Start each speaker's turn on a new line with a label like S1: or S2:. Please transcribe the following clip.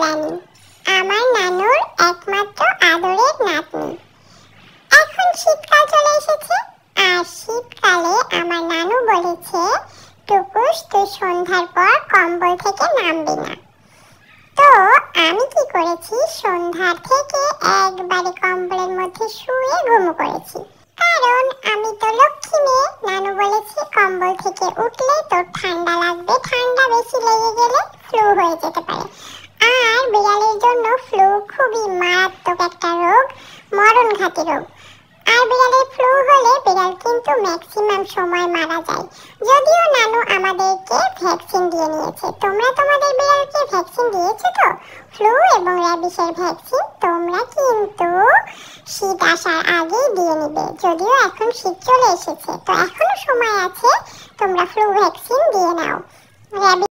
S1: রানী, আমার নানুর একমাত্র আদরের নাতনি। এখন শীতকাল চলে এসেছে, আর শীতকালে আমার নানু বলেছে, টুকুস তুই সন্ধ্যার পর কম্বল থেকে নামবি না। তো আমি কি করেছি, সন্ধ্যা থেকে একবারে কম্বলের মধ্যে শুয়ে ঘুমু করেছি, কারণ আমি তো লক্ষ্মী মেয়ে। নানু বলেছে কম্বল থেকে উঠলে তোর ঠান্ডা লাগবে, ঠান্ডা বেশি লেগে গেলে ফ্লু হয়ে যেতে পারে। আর বিড়ালের জন্য ফ্লু খুবই মারাত্মক একটা রোগ, মরণঘাতী রোগ। আর বিড়ালের ফ্লু হলে বিড়াল কিন্তু ম্যাক্সিমাম সময় মারা যায়। যদিও নানু আমাদেরকে ভ্যাকসিন দিয়ে নিয়েছে। তোমরা তোমাদের বিড়ালকে ভ্যাকসিন দিয়েছো তো? ফ্লু এবং র্যাবিসের ভ্যাকসিন তোমরা কিন্তু শীত আসার আগেই দিয়ে নিবে। যদিও এখন শীত চলে এসেছে, তো এখনো সময় আছে, তোমরা ফ্লু ভ্যাকসিন দিয়ে নাও।